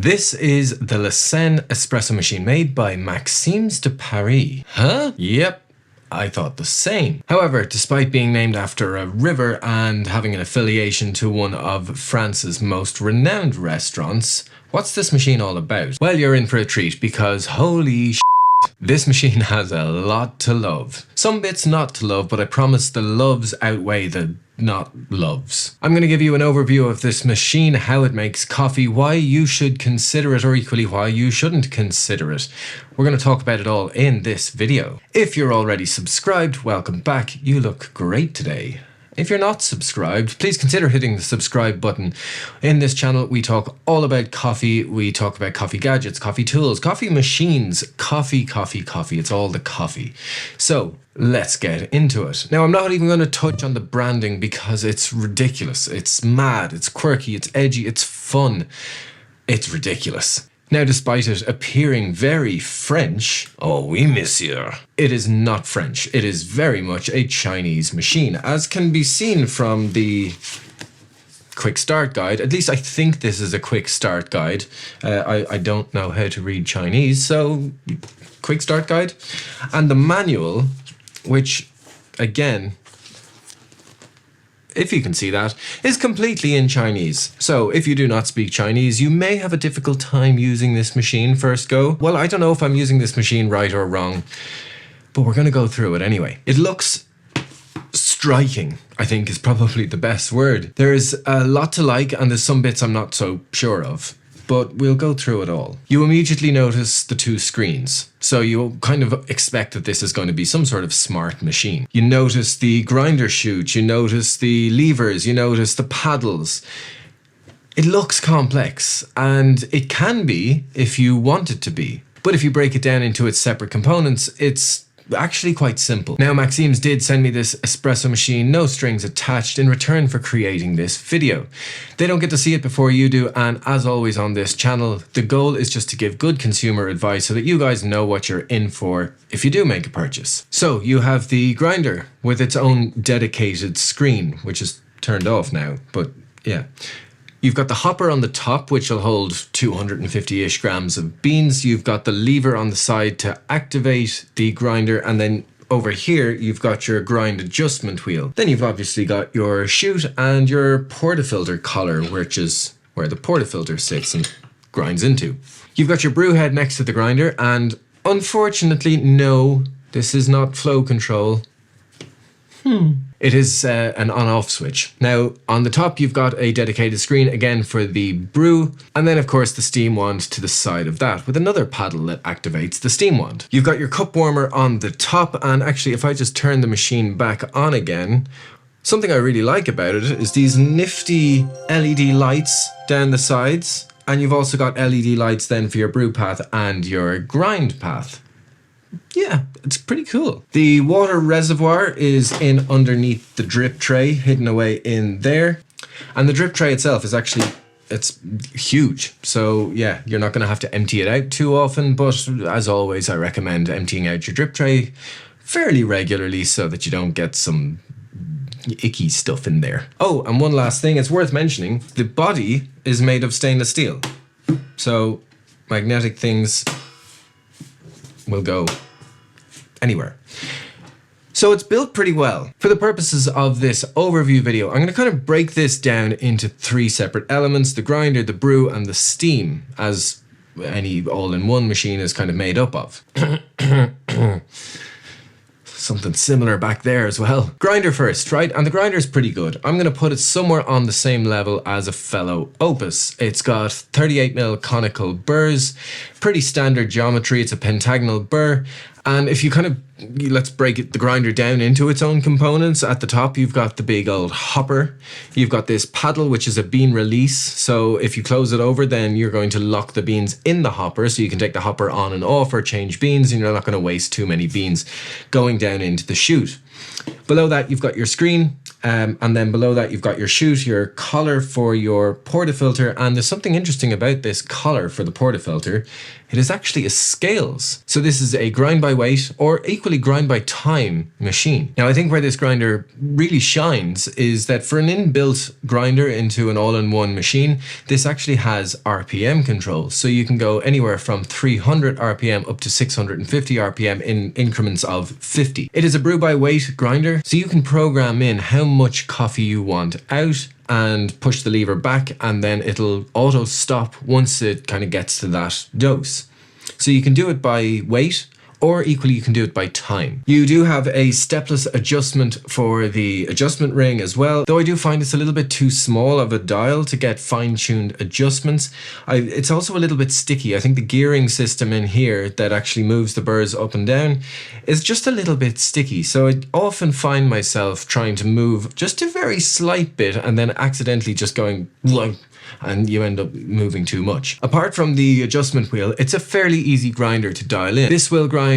This is the Seine espresso machine made by Maxim de Paris. Huh? Yep. I thought the same. However, despite being named after a river and having an affiliation to one of France's most renowned restaurants, what's this machine all about? Well, you're in for a treat because holy shit, this machine has a lot to love. Some bits not to love, but I promise the loves outweigh the not loves. I'm going to give you an overview of this machine, how it makes coffee, why you should consider it, or equally why you shouldn't consider it. We're going to talk about it all in this video. If you're already subscribed, welcome back. You look great today. If you're not subscribed, please consider hitting the subscribe button. In this channel, we talk all about coffee. We talk about coffee gadgets, coffee tools, coffee machines, coffee. It's all the coffee. So let's get into it. Now, I'm not even going to touch on the branding because it's ridiculous. It's mad, it's quirky, it's edgy, it's fun. It's ridiculous. Now, despite it appearing very French, oh oui monsieur, it is not French. It is very much a Chinese machine, as can be seen from the quick start guide. At least I think this is a quick start guide. I don't know how to read Chinese, so quick start guide. And the manual, which again, if you can see that, is completely in Chinese. So if you do not speak Chinese, you may have a difficult time using this machine first go. Well, I don't know if I'm using this machine right or wrong, but we're going to go through it anyway. It looks striking, I think is probably the best word. There's a lot to like and there's some bits I'm not so sure of, but we'll go through it all. You immediately notice the two screens. So you kind of expect that this is going to be some sort of smart machine. You notice the grinder chute, you notice the levers, you notice the paddles. It looks complex, and it can be if you want it to be. But if you break it down into its separate components, it's actually quite simple. Now, Maxim's did send me this espresso machine, no strings attached, in return for creating this video. They don't get to see it before you do, and as always on this channel, the goal is just to give good consumer advice so that you guys know what you're in for if you do make a purchase. So you have the grinder with its own dedicated screen, which is turned off now, but yeah. You've got the hopper on the top, which will hold 250-ish grams of beans. You've got the lever on the side to activate the grinder. And then over here, you've got your grind adjustment wheel. Then you've obviously got your chute and your portafilter collar, which is where the portafilter sits and grinds into. You've got your brew head next to the grinder. And unfortunately, no, this is not flow control. It is an on-off switch. Now, on the top, you've got a dedicated screen, again, for the brew. And then, of course, the steam wand to the side of that with another paddle that activates the steam wand. You've got your cup warmer on the top. And actually, if I just turn the machine back on again, something I really like about it is these nifty LED lights down the sides. And you've also got LED lights then for your brew path and your grind path. Yeah, it's pretty cool. The water reservoir is in underneath the drip tray, hidden away in there. And the drip tray itself is actually, it's huge. So yeah, you're not going to have to empty it out too often. But as always, I recommend emptying out your drip tray fairly regularly so that you don't get some icky stuff in there. Oh, and one last thing, it's worth mentioning, the body is made of stainless steel. So magnetic things will go anywhere. So it's built pretty well. For the purposes of this overview video, I'm going to kind of break this down into three separate elements: the grinder, the brew, and the steam, as any all-in-one machine is kind of made up of. Something similar back there as well. Grinder first, right? And the grinder is pretty good. I'm going to put it somewhere on the same level as a fellow Opus. It's got 38mm conical burrs, pretty standard geometry. It's a pentagonal burr. And if you kind of, let's break the grinder down into its own components. At the top, you've got the big old hopper. You've got this paddle, which is a bean release. So if you close it over, then you're going to lock the beans in the hopper. So you can take the hopper on and off or change beans, and you're not going to waste too many beans going down into the chute. Below that, you've got your screen. And then below that, you've got your chute, your collar for your portafilter. And there's something interesting about this collar for the portafilter. It is actually a scales. So this is a grind by weight or equally grind by time machine. Now, I think where this grinder really shines is that for an inbuilt grinder into an all-in-one machine, this actually has RPM control. So you can go anywhere from 300 RPM up to 650 RPM in increments of 50. It is a brew by weight grinder, so you can program in how much coffee you want out and push the lever back, and then it'll auto stop once it kind of gets to that dose. So you can do it by weight, or equally you can do it by time. You do have a stepless adjustment for the adjustment ring as well, though I do find it's a little bit too small of a dial to get fine-tuned adjustments. It's also a little bit sticky. I think the gearing system in here that actually moves the burrs up and down is just a little bit sticky. So I often find myself trying to move just a very slight bit and then accidentally just going like, and you end up moving too much. Apart from the adjustment wheel, it's a fairly easy grinder to dial in. This will grind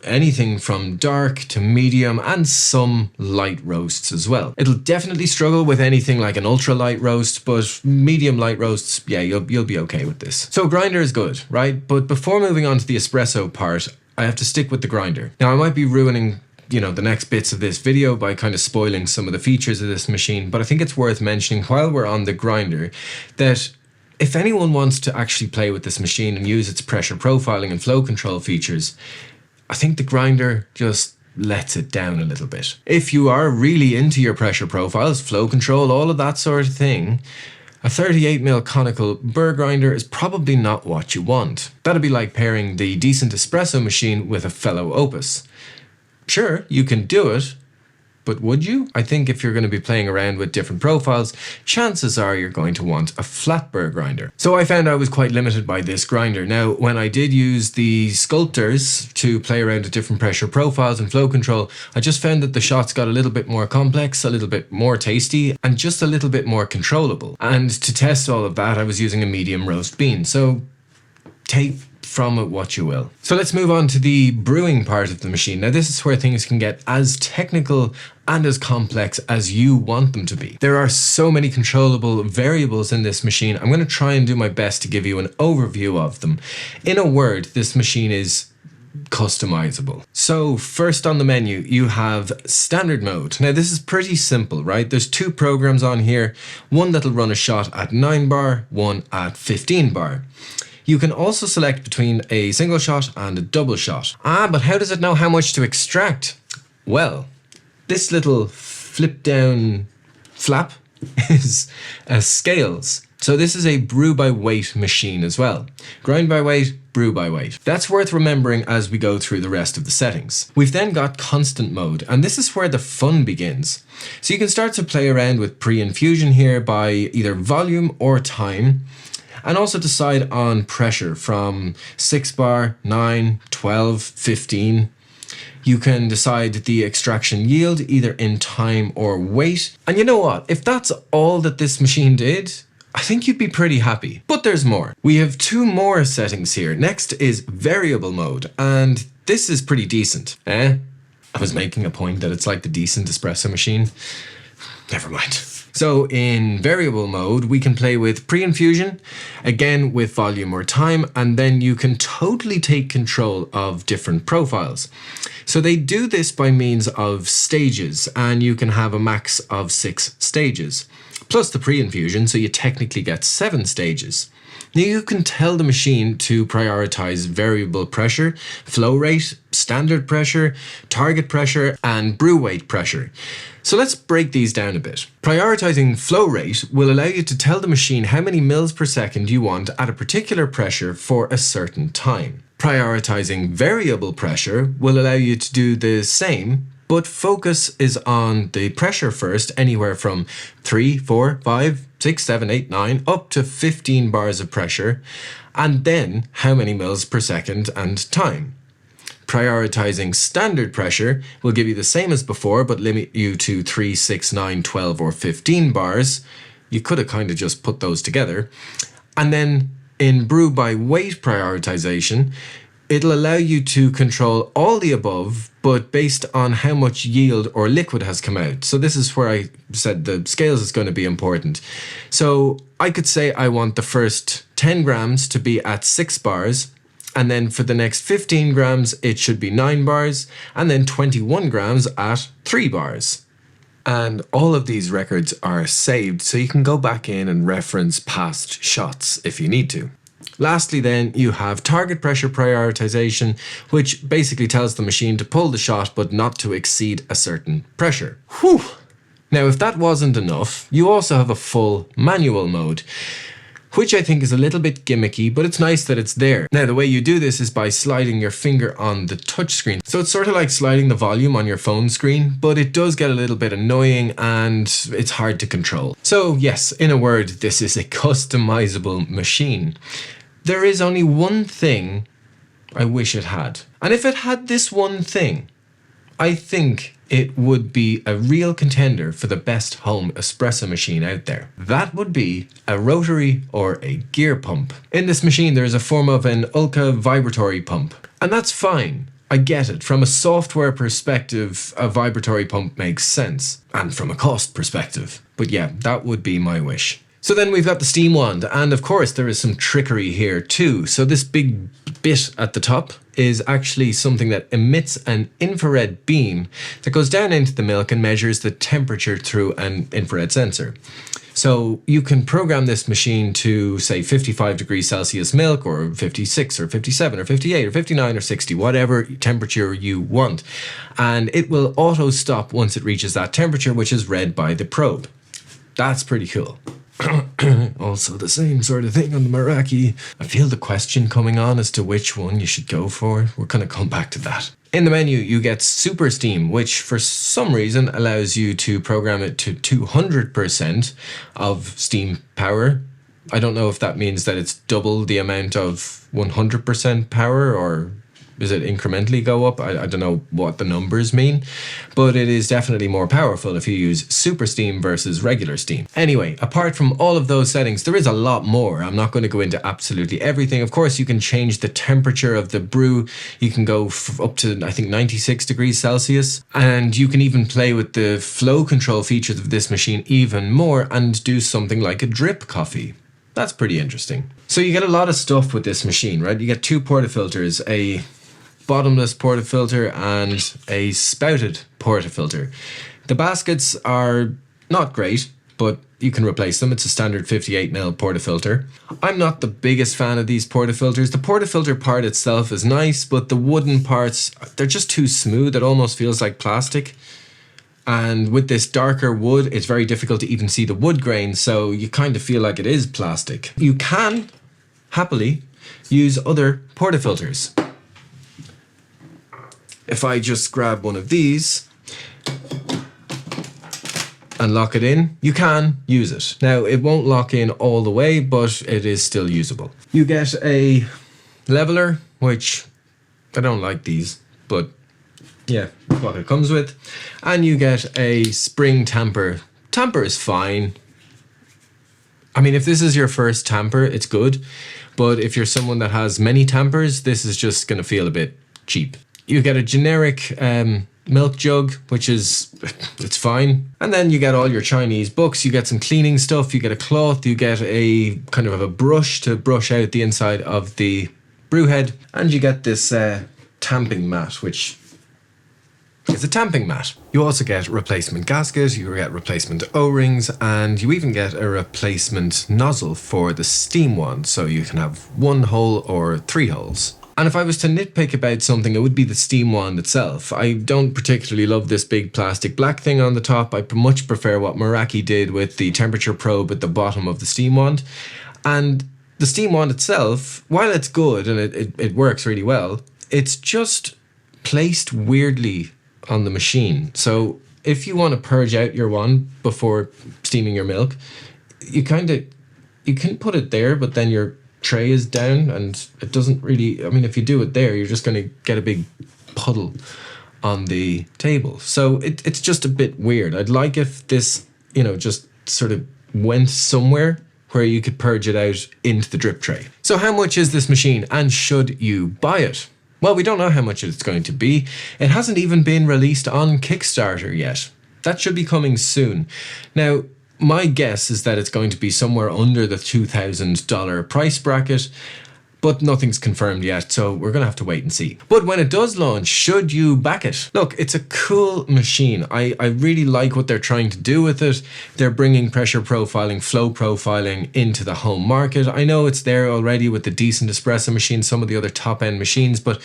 anything from dark to medium and some light roasts as well. It'll definitely struggle with anything like an ultra light roast, but medium light roasts, yeah, you'll be okay with this. So grinder is good, right? But before moving on to the espresso part, I have to stick with the grinder. Now, I might be ruining the next bits of this video by kind of spoiling some of the features of this machine, but I think it's worth mentioning while we're on the grinder that if anyone wants to actually play with this machine and use its pressure profiling and flow control features, I think the grinder just lets it down a little bit. If you are really into your pressure profiles, flow control, all of that sort of thing, a 38mm conical burr grinder is probably not what you want. That'd be like pairing the decent espresso machine with a fellow Opus. Sure, you can do it, but would you? I think if you're going to be playing around with different profiles, chances are you're going to want a flat burr grinder. So I found I was quite limited by this grinder. Now, when I did use the sculptors to play around with different pressure profiles and flow control, I just found that the shots got a little bit more complex, a little bit more tasty, and just a little bit more controllable. And to test all of that, I was using a medium roast bean. So take from it what you will. So let's move on to the brewing part of the machine. Now, this is where things can get as technical and as complex as you want them to be. There are so many controllable variables in this machine. I'm going to try and do my best to give you an overview of them. In a word, this machine is customizable. So first on the menu, you have standard mode. Now, this is pretty simple, right? There's two programs on here, one that'll run a shot at 9 bar, one at 15 bar. You can also select between a single shot and a double shot. But how does it know how much to extract? Well, this little flip down flap is scales. So this is a brew by weight machine as well. Grind by weight, brew by weight. That's worth remembering as we go through the rest of the settings. We've then got constant mode, and this is where the fun begins. So you can start to play around with pre-infusion here by either volume or time, and also decide on pressure from 6 bar, 9, 12, 15. You can decide the extraction yield either in time or weight. And you know what? If that's all that this machine did, I think you'd be pretty happy. But there's more. We have two more settings here. Next is variable mode, and this is pretty decent. I was making a point that it's like the decent espresso machine. Never mind. So in variable mode, we can play with pre-infusion, again with volume or time, and then you can totally take control of different profiles. So they do this by means of stages, and you can have a max of 6 stages, plus the pre-infusion, so you technically get 7 stages. Now you can tell the machine to prioritize variable pressure, flow rate, standard pressure, target pressure, and brew weight pressure. So let's break these down a bit. Prioritizing flow rate will allow you to tell the machine how many mils per second you want at a particular pressure for a certain time. Prioritizing variable pressure will allow you to do the same, but focus is on the pressure first, anywhere from 3, 4, 5, 6, 7, 8, 9, up to 15 bars of pressure, and then how many mils per second and time. Prioritizing standard pressure will give you the same as before, but limit you to 3, 6, 9, 12, or 15 bars. You could have kind of just put those together. And then in brew by weight prioritization, It'll allow you to control all the above, but based on how much yield or liquid has come out. So this is where I said the scales is going to be important. So I could say I want the first 10 grams to be at 6 bars, and then for the next 15 grams, it should be 9 bars, and then 21 grams at 3 bars. And all of these records are saved, so you can go back in and reference past shots if you need to. Lastly then, you have target pressure prioritization, which basically tells the machine to pull the shot but not to exceed a certain pressure. Whew! Now if that wasn't enough, you also have a full manual mode, which I think is a little bit gimmicky, but it's nice that it's there. Now the way you do this is by sliding your finger on the touchscreen. So it's sort of like sliding the volume on your phone screen, but it does get a little bit annoying and it's hard to control. So yes, in a word, this is a customizable machine. There is only one thing I wish it had. And if it had this one thing, I think it would be a real contender for the best home espresso machine out there. That would be a rotary or a gear pump. In this machine, there is a form of an Ulca vibratory pump. And that's fine. I get it. From a software perspective, a vibratory pump makes sense. And from a cost perspective. But yeah, that would be my wish. So then we've got the steam wand, and of course there is some trickery here too. So this big bit at the top is actually something that emits an infrared beam that goes down into the milk and measures the temperature through an infrared sensor. So you can program this machine to say 55 degrees Celsius milk, or 56 or 57 or 58 or 59 or 60, whatever temperature you want. And it will auto stop once it reaches that temperature, which is read by the probe. That's pretty cool. Also the same sort of thing on the Meraki. I feel the question coming on as to which one you should go for. We're going to come back to that. In the menu, you get Super Steam, which for some reason allows you to program it to 200% of steam power. I don't know if that means that it's double the amount of 100% power, or does it incrementally go up? I don't know what the numbers mean, but it is definitely more powerful if you use super steam versus regular steam. Anyway, apart from all of those settings, there is a lot more. I'm not going to go into absolutely everything. Of course, you can change the temperature of the brew. You can go up to, I think, 96 degrees Celsius. And you can even play with the flow control features of this machine even more and do something like a drip coffee. That's pretty interesting. So you get a lot of stuff with this machine, right? You get 2 portafilters, a bottomless portafilter and a spouted portafilter. The baskets are not great, but you can replace them. It's a standard 58ml portafilter. I'm not the biggest fan of these portafilters. The portafilter part itself is nice, but the wooden parts, they're just too smooth. It almost feels like plastic. And with this darker wood, it's very difficult to even see the wood grain, so you kind of feel like it is plastic. You can happily use other portafilters. If I just grab one of these and lock it in, you can use it. Now, it won't lock in all the way, but it is still usable. You get a leveler, which I don't like these, but yeah, what it comes with. And you get a spring tamper. Tamper is fine. I mean, if this is your first tamper, it's good. But if you're someone that has many tampers, this is just going to feel a bit cheap. You get a generic milk jug, which is, it's fine. And then you get all your Chinese books, you get some cleaning stuff, you get a cloth, you get a kind of a brush to brush out the inside of the brew head, and you get this tamping mat, which is a tamping mat. You also get replacement gasket, you get replacement O-rings, and you even get a replacement nozzle for the steam wand, so you can have 1 hole or 3 holes. And if I was to nitpick about something, it would be the steam wand itself. I don't particularly love this big plastic black thing on the top. I much prefer what Meraki did with the temperature probe at the bottom of the steam wand. And the steam wand itself, while it's good and it works really well, it's just placed weirdly on the machine. So if you want to purge out your wand before steaming your milk, you can put it there, but then your tray is down and it doesn't really, I mean, if you do it there, you're just going to get a big puddle on the table. So it's just a bit weird. I'd like if this, just sort of went somewhere where you could purge it out into the drip tray. So how much is this machine and should you buy it? Well, we don't know how much it's going to be. It hasn't even been released on Kickstarter yet. That should be coming soon. Now, my guess is that it's going to be somewhere under the $2,000 price bracket, but nothing's confirmed yet, so we're going to have to wait and see. But when it does launch, should you back it? Look, it's a cool machine. I really like what they're trying to do with it. They're bringing pressure profiling, flow profiling into the home market. I know it's there already with the decent espresso machine, some of the other top-end machines, but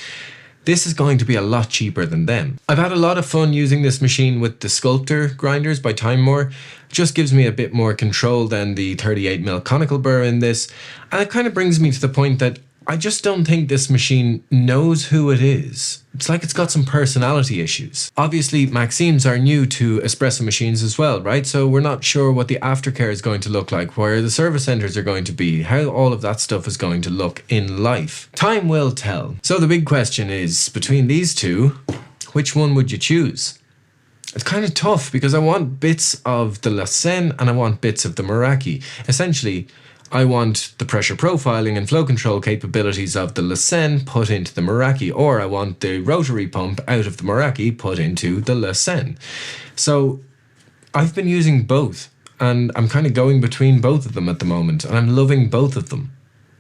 this is going to be a lot cheaper than them. I've had a lot of fun using this machine with the Sculptor grinders by Time More. Just gives me a bit more control than the 38mm conical burr in this. And it kind of brings me to the point that I just don't think this machine knows who it is. It's like it's got some personality issues. Obviously, Maxims are new to espresso machines as well, right? So we're not sure what the aftercare is going to look like, where the service centers are going to be, how all of that stuff is going to look in life. Time will tell. So the big question is, between these two, which one would you choose? It's kind of tough because I want bits of the Seine and I want bits of the Meraki. Essentially, I want the pressure profiling and flow control capabilities of the Seine put into the Meraki, or I want the rotary pump out of the Meraki put into the Seine. So I've been using both and I'm kind of going between both of them at the moment and I'm loving both of them.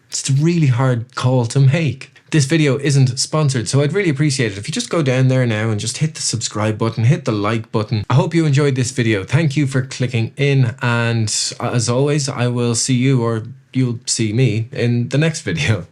It's a really hard call to make. This video isn't sponsored, so I'd really appreciate it if you just go down there now and just hit the subscribe button, hit the like button. I hope you enjoyed this video. Thank you for clicking in, and as always, I will see you, or you'll see me, in the next video.